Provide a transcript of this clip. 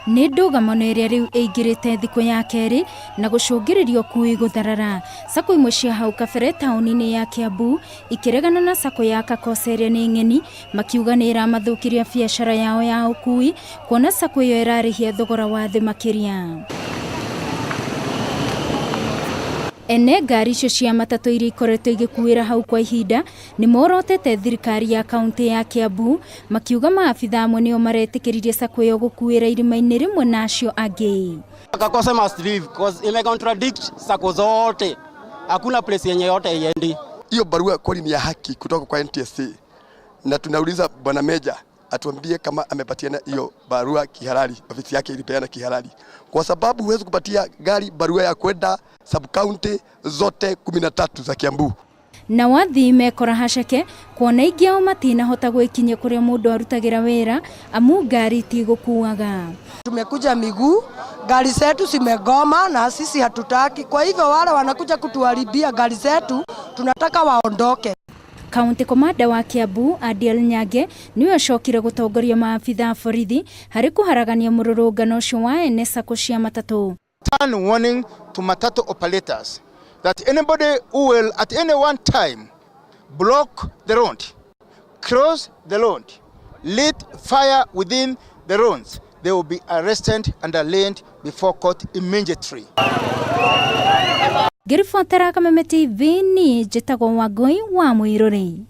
Nĩ ndũgamo ĩrĩa rĩu ĩingĩrĩte thikũ ya keri na gũcũngĩrĩrio ukuui gutharara. Sacco imwe cia hau kabere tauni-ini ya Kiambu ikiregana na Sacco ya KAKOSE ĩrĩa nĩ ng'eni, makiuga nĩ ĩramathũkĩria biacara yao ya ukuui, kuona Sacco ĩyo ĩrarĩhia thogora wa thĩ makĩria. Ene ngari icio cia matatu iria ikoretwo igĩkuĩra hau kwa ihinda nĩ morotete thirikari ya kaunti ya Kiambu, makiuga maabitha amwe nĩo maretĩkĩririe Sacco ĩyo gũkuĩra irima-ini rĩmwe na acio angĩ. KAKOSE must leave because ime contradict Sacco zote. Hakuna place yenye yote iendi. Hiyo barua kweli ni ya haki kutoka kwa NTSA. Na tunauliza bwana Meja atuambie kama amepatiana hiyo barua kihalali, ofisi yake ilipeana kihalali. Kwa sababu huwezi kupatia gari barua ya kwenda sub-county zote 13 za Kiambu. Na wathii mekora haceke kuona ingĩ ao matinahota gwĩkinyia kũrĩa mũndũ arutagira wĩra amu ngari tigũkuaga. Tumekuja miguu, gari zetu zimegoma na sisi hatutaki. Kwa hivyo wale wanakuja kutuharibia gari zetu tunataka waondoke. Kaunti komanda wa Kiambu Adiel Nyange niwe acokire gutongoria maabitha borithi harĩ kũharagania mũrũrũngano ũcio wa ene Sacco cia matatu. Turn warning to matatu operators that anybody who will at any one time block the road, cross the road, lit fire within the roads, they will be arrested and arraigned before court immediately. Ngĩribotera Kameme TV ni njĩtagwo Wangui wa Muiruri.